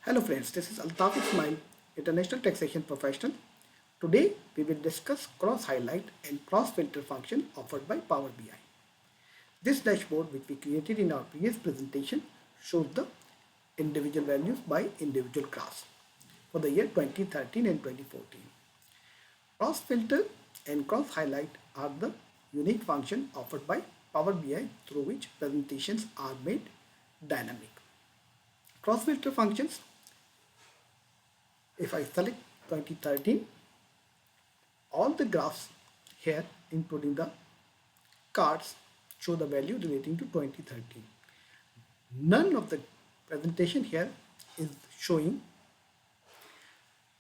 Hello friends, this is Altaf Ismail, International Taxation Professional. Today we will discuss cross-highlight and cross-filter function offered by Power BI. This dashboard, which we created in our previous presentation, shows the individual values by individual class for the year 2013 and 2014. Cross-filter and cross-highlight are the unique function offered by Power BI through which presentations are made dynamic. Cross-filter functions, if I select 2013, all the graphs here including the cards show the value relating to 2013. None of the presentation here is showing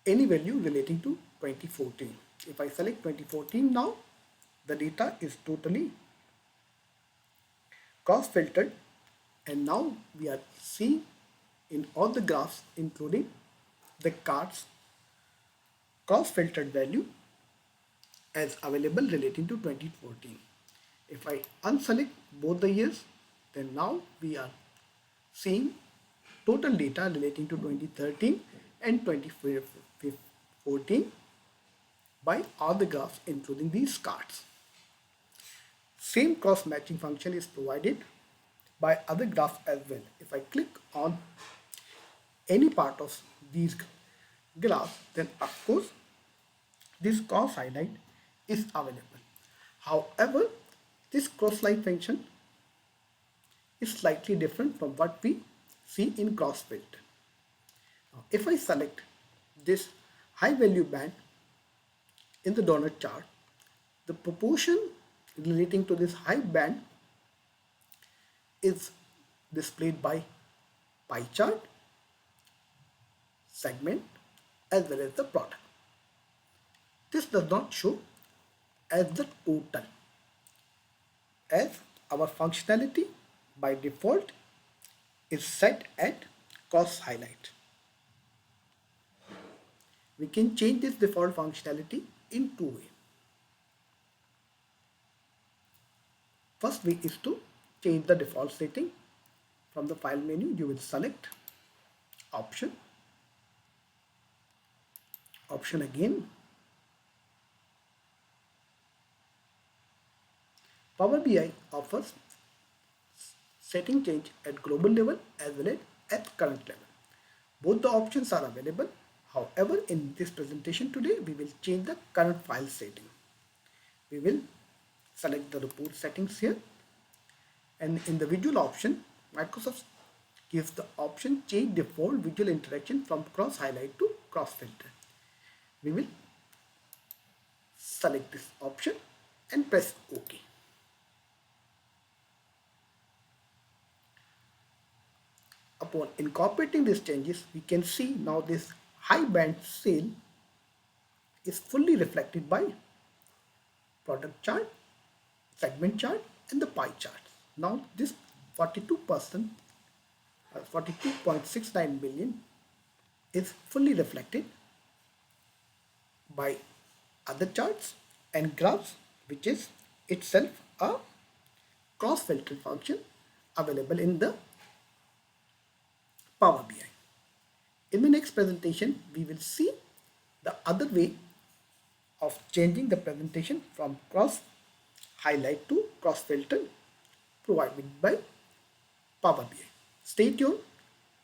any value relating to 2014. If I select 2014 now, the data is totally cross-filtered, and now we are seeing in all the graphs including the cards cross-filtered value as available relating to 2014. If I unselect both the years, then now we are seeing total data relating to 2013 and 2014 by all the graphs including these cards. Same cross matching function is provided by other graphs as well. If I click on any part of these graphs, then of course this cross highlight is available. However, this cross light function is slightly different from what we see in cross filter. Now, if I select this high value band in the donut chart, the proportion relating to this high band is displayed by pie chart, segment, as well as the product. This does not show as the total, as our functionality by default is set at cross highlight. We can change this default functionality in two ways. First way is to change the default setting. From the file menu, you will select option again. Power BI offers setting change at global level as well as at current level. Both the options are available. However, in this presentation today, we will change the current file setting. We will select the report settings here, and in the visual option, Microsoft gives the option change default visual interaction from cross highlight to cross filter. We will select this option and press OK. Upon incorporating these changes, we can see now this high band sale is fully reflected by product chart, segment chart, and the pie chart. Now this 42%, 42.69 billion is fully reflected by other charts and graphs, which is itself a cross filter function available in the Power BI. In the next presentation, we will see the other way of changing the presentation from cross highlight to cross filter provided by Power BI. Stay tuned.